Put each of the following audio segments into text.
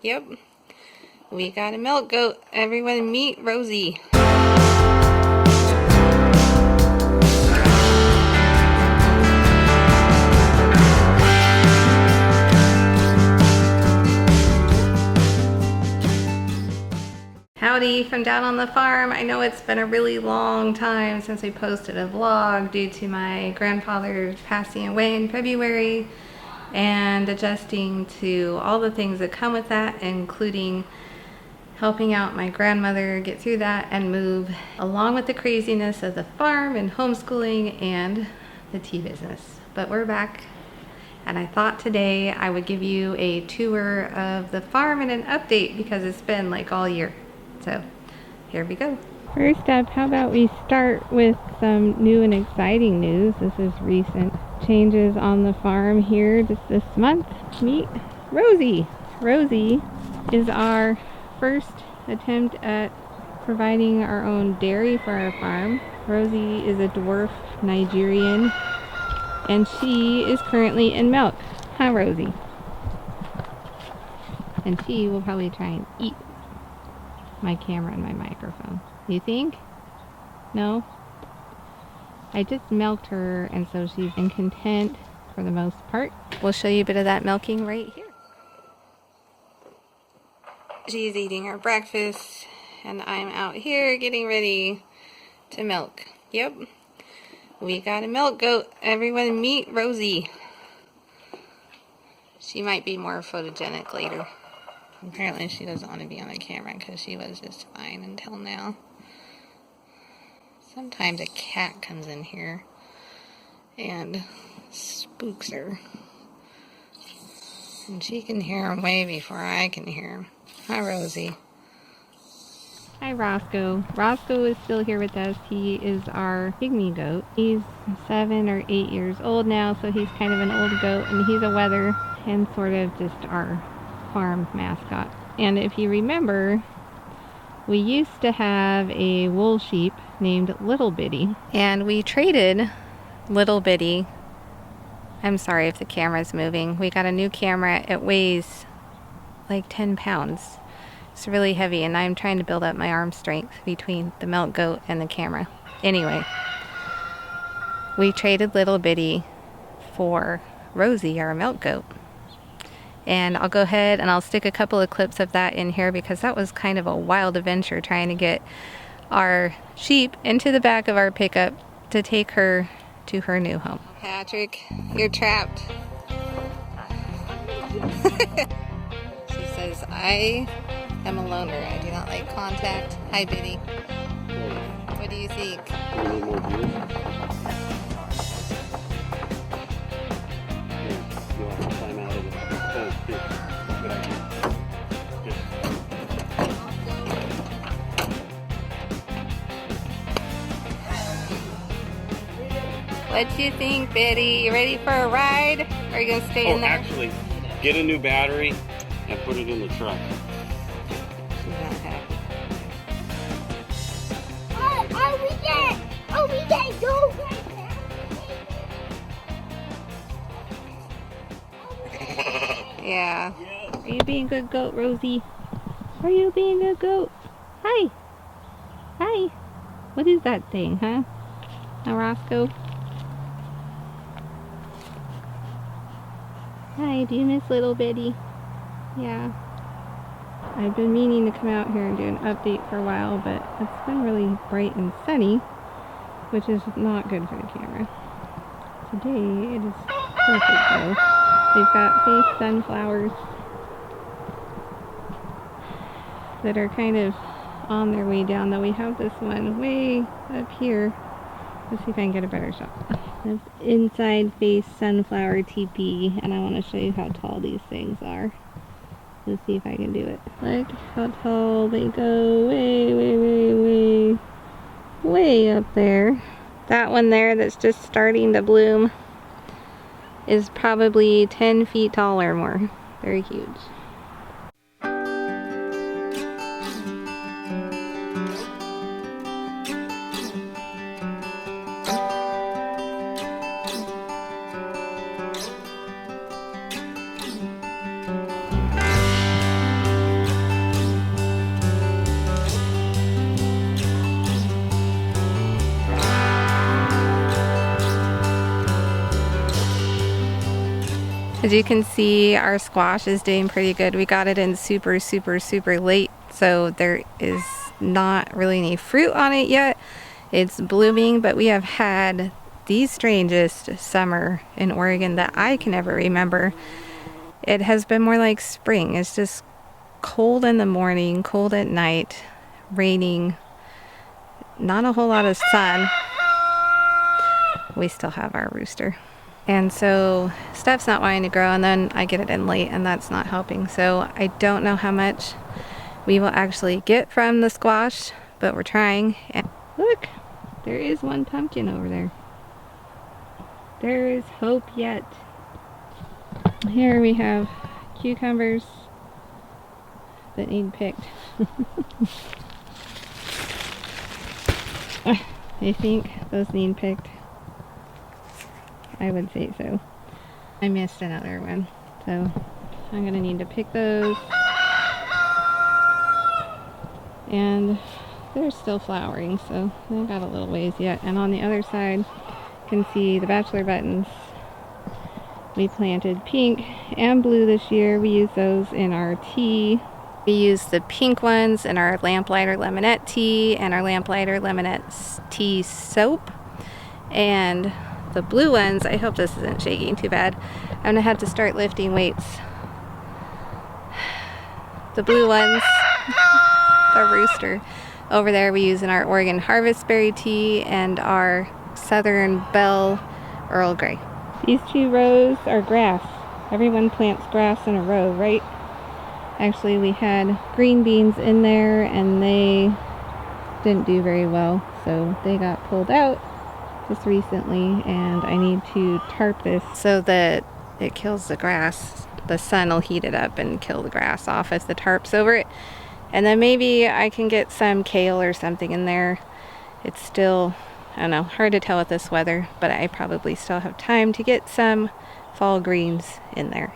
Yep, we got a milk goat. Everyone meet Rosie. Howdy from down on the farm. I know it's been a really long time since we posted a vlog due to my grandfather passing away in February and adjusting to all the things that come with that, including helping out my grandmother get through that and move along with the craziness of the farm and homeschooling and the tea business. But we're back, and I thought today I would give you a tour of the farm and an update because it's been like all year. So here we go. First up, how about we start with some new and exciting news. This is recent changes on the farm here just this month. Meet Rosie. Rosie is our first attempt at providing our own dairy for our farm. Rosie is a dwarf Nigerian and she is currently in milk. Huh, Rosie? And she will probably try and eat my camera and my microphone. You think? No? I just milked her, and so she's been content for the most part. We'll show you a bit of that milking right here. She's eating her breakfast, and I'm out here getting ready to milk. Yep, we got a milk goat. Everyone meet Rosie. She might be more photogenic later. Apparently she doesn't want to be on the camera because she was just fine until now. Sometimes a cat comes in here and spooks her. And she can hear him way before I can hear him. Hi, Rosie. Hi, Roscoe. Roscoe is still here with us. He is our pygmy goat. He's 7 or 8 years old now, so he's kind of an old goat, and he's a wether and sort of just our farm mascot. And if you remember, we used to have a wool sheep named Little Bitty, and we traded Little Bitty. I'm sorry if the camera's moving. We got a new camera. It weighs like 10 pounds. It's really heavy, and I'm trying to build up my arm strength between the milk goat and the camera. Anyway, we traded Little Bitty for Rosie, our milk goat. And I'll go ahead and I'll stick a couple of clips of that in here because that was kind of a wild adventure trying to get our sheep into the back of our pickup to take her to her new home. Patrick, you're trapped. She says, I am a loner. I do not like contact. Hi, Biddy. What do you think? What do you think, Betty? You ready for a ride? Or are you gonna stay in there? Actually, get a new battery and put it in the truck. She's not happy. We can't go right now. Yeah. Are you being a good goat, Rosie? Are you being a good goat? Hi. Hi. What is that thing, huh? Now, Roscoe? Hi, do you miss Little Bitty? Yeah. I've been meaning to come out here and do an update for a while, but it's been really bright and sunny, which is not good for the camera. Today, it is perfect though. They've got face sunflowers that are kind of on their way down, though we have this one way up here. Let's see if I can get a better shot. That's inside face sunflower teepee, and I want to show you how tall these things are. Let's see if I can do it. Look how tall they go, way up there. That one there that's just starting to bloom is probably 10 feet tall or more. Very huge. As you can see, our squash is doing pretty good. We got it in super late, so there is not really any fruit on it yet. It's blooming, but we have had the strangest summer in Oregon that I can ever remember. It has been more like spring. It's just cold in the morning, cold at night, raining, not a whole lot of sun. We still have our rooster. And so stuff's not wanting to grow, and then I get it in late, and that's not helping. So I don't know how much we will actually get from the squash, but we're trying. And look, there is one pumpkin over there. There is hope yet. Here we have cucumbers that need picked. I think those need picked. I would say so. I missed another one, so I'm gonna need to pick those. And they're still flowering, so they've got a little ways yet. And on the other side, you can see the bachelor buttons. We planted pink and blue this year. We use those in our tea. We use the pink ones in our lamplighter lemonette tea and our lamplighter lemonette tea soap. And the blue ones, I hope this isn't shaking too bad. I'm gonna have to start lifting weights. The blue ones, the rooster, over there we use in our Oregon Harvest Berry tea and our Southern Belle Earl Grey. These 2 rows are grass. Everyone plants grass in a row, right? Actually, we had green beans in there and they didn't do very well, so they got pulled out just recently, and I need to tarp this so that it kills the grass. The sun will heat it up and kill the grass off if the tarp's over it. And then maybe I can get some kale or something in there. It's still, I don't know, hard to tell with this weather, but I probably still have time to get some fall greens in there.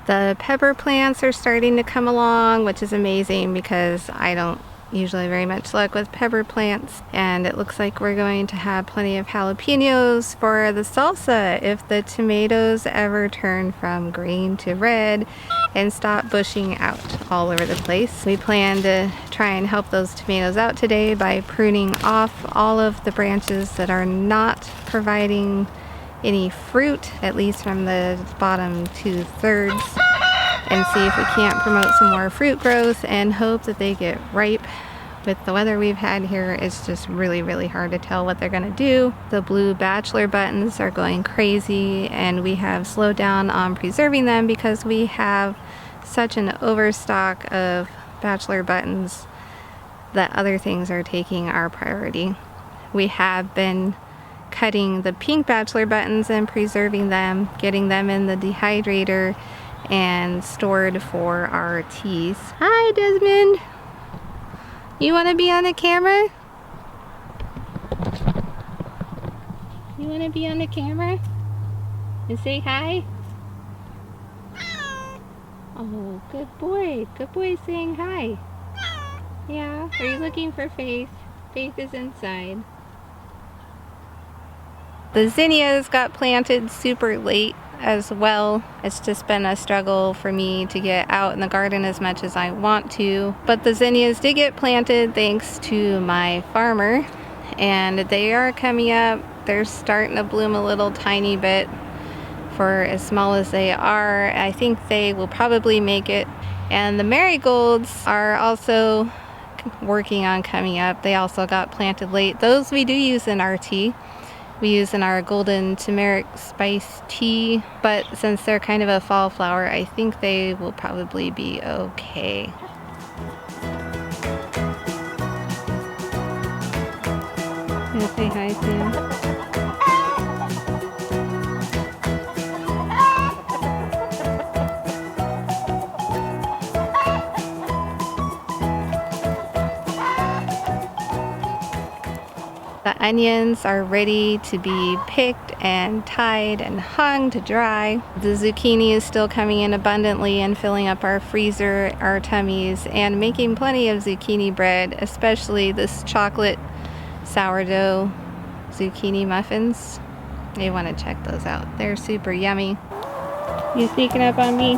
The pepper plants are starting to come along, which is amazing because I don't usually very much luck with pepper plants. And it looks like we're going to have plenty of jalapenos for the salsa if the tomatoes ever turn from green to red and stop bushing out all over the place. We plan to try and help those tomatoes out today by pruning off all of the branches that are not providing any fruit, at least from the bottom 2/3, and see if we can't promote some more fruit growth and hope that they get ripe. With the weather we've had here, it's just really hard to tell what they're gonna do. The blue bachelor buttons are going crazy, and we have slowed down on preserving them because we have such an overstock of bachelor buttons that other things are taking our priority. We have been cutting the pink bachelor buttons and preserving them, getting them in the dehydrator and stored for our teas. Hi, Desmond. You want to be on the camera? You want to be on the camera and say hi? Oh, good boy. Good boy saying hi. Yeah. Are you looking for Faith? Faith is inside. The zinnias got planted super late as well. It's just been a struggle for me to get out in the garden as much as I want to. But the zinnias did get planted thanks to my farmer, and they are coming up. They're starting to bloom a little tiny bit. For as small as they are, I think they will probably make it. And the marigolds are also working on coming up. They also got planted late. Those we do use in our tea. We use in our golden turmeric spice tea, but since they're kind of a fall flower, I think they will probably be okay. Yeah, say hi, Sam. The onions are ready to be picked and tied and hung to dry. The zucchini is still coming in abundantly and filling up our freezer, our tummies, and making plenty of zucchini bread, especially this chocolate sourdough zucchini muffins. You want to check those out. They're super yummy. You sneaking up on me?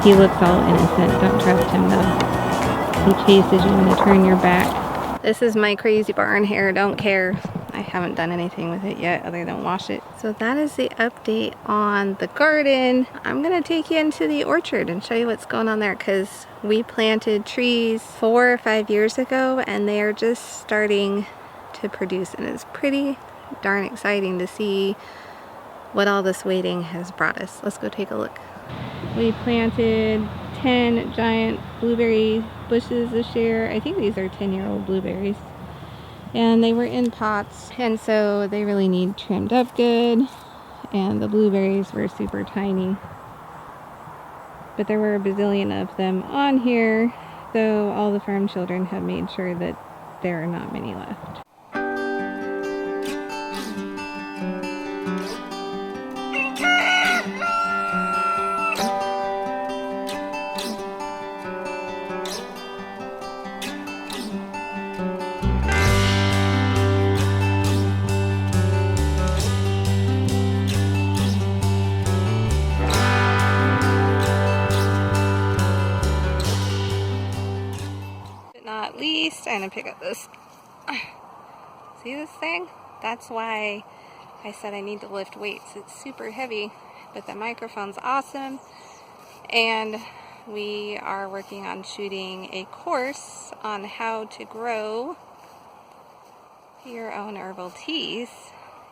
He looks all innocent. Don't trust him though. He chases you when you turn your back. This is my crazy barn hair. Don't care. I haven't done anything with it yet other than wash it. So that is the update on the garden. I'm gonna take you into the orchard and show you what's going on there, because we planted trees 4 or 5 years ago and they are just starting to produce, and it's pretty darn exciting to see what all this waiting has brought us. Let's go take a look. We planted 10 giant blueberry bushes this year. I think these are 10-year-old blueberries. And they were in pots, and so they really need trimmed up good. And the blueberries were super tiny. But there were a bazillion of them on here, though all the farm children have made sure that there are not many left. Not least, I'm gonna pick up this. See this thing? That's why I said I need to lift weights. It's super heavy, but the microphone's awesome, and we are working on shooting a course on how to grow your own herbal teas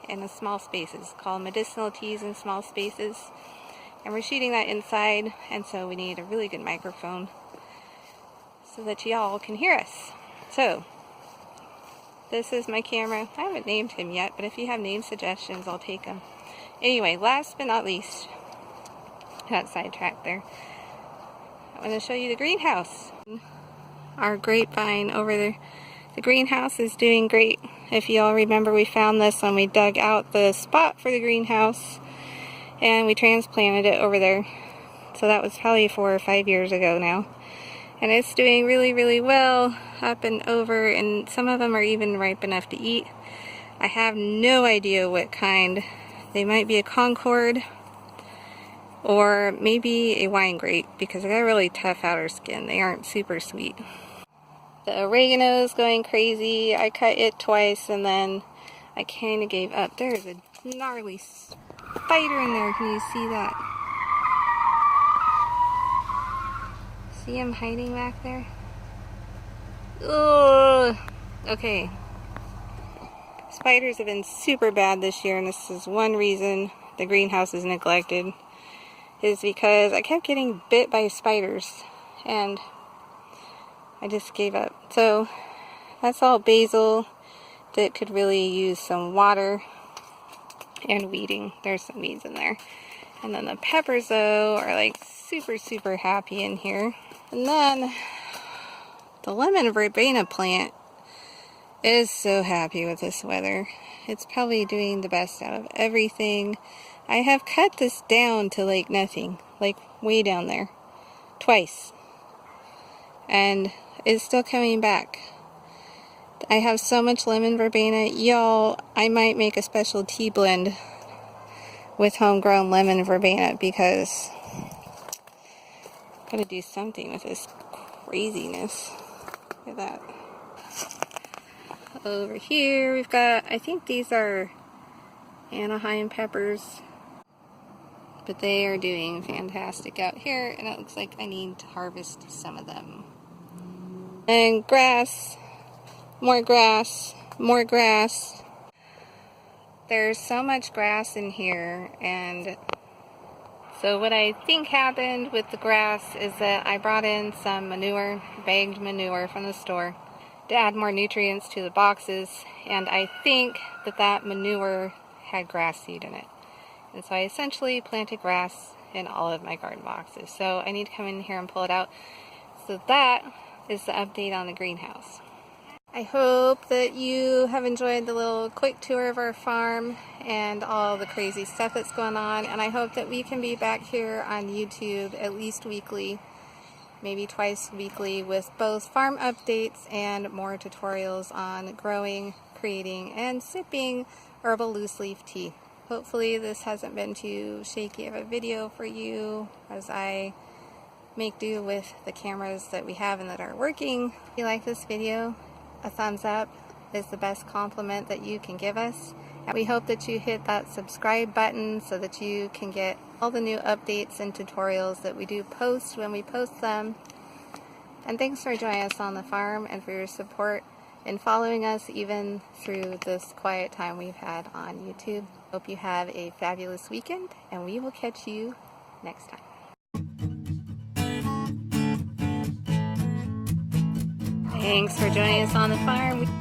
in small spaces, called Medicinal Teas in Small Spaces, and we're shooting that inside, and so we need a really good microphone so that y'all can hear us. So this is my camera. I haven't named him yet, but if you have name suggestions, I'll take them. Anyway, last but not least, got sidetracked there, I want to show you the greenhouse. Our grapevine over there. The greenhouse is doing great. If you all remember, we found this when we dug out the spot for the greenhouse and we transplanted it over there. So that was probably 4 or 5 years ago now. And it's doing really, really well up and over, and some of them are even ripe enough to eat. I have no idea what kind. They might be a Concord or maybe a wine grape, because they got a really tough outer skin. They aren't super sweet. The oregano is going crazy. I cut it twice and then I kind of gave up. There's a gnarly spider in there. Can you see that? See him hiding back there? Ugh. Okay. Spiders have been super bad this year, and this is one reason the greenhouse is neglected, is because I kept getting bit by spiders and I just gave up. So that's all basil that could really use some water and weeding. There's some weeds in there. And then the peppers, though, are like super, super happy in here. And then the lemon verbena plant is so happy with this weather. It's probably doing the best out of everything. I have cut this down to like nothing, like way down there, twice. And it's still coming back. I have so much lemon verbena. Y'all, I might make a special tea blend with homegrown lemon verbena, because gotta do something with this craziness. Look at that. Over here we've got, I think these are Anaheim peppers, but they are doing fantastic out here, and it looks like I need to harvest some of them. And grass, more grass, more grass. There's so much grass in here, and so what I think happened with the grass is that I brought in some manure, bagged manure from the store, to add more nutrients to the boxes, and I think that that manure had grass seed in it. And so I essentially planted grass in all of my garden boxes. So I need to come in here and pull it out. So that is the update on the greenhouse. I hope that you have enjoyed the little quick tour of our farm and all the crazy stuff that's going on, and I hope that we can be back here on YouTube at least weekly, maybe twice weekly, with both farm updates and more tutorials on growing, creating, and sipping herbal loose leaf tea. Hopefully this hasn't been too shaky of a video for you as I make do with the cameras that we have and that are working. If you like this video, a thumbs up is the best compliment that you can give us. And we hope that you hit that subscribe button so that you can get all the new updates and tutorials that we do post when we post them. And thanks for joining us on the farm and for your support and following us even through this quiet time we've had on YouTube. Hope you have a fabulous weekend, and we will catch you next time. Thanks for joining us on the farm.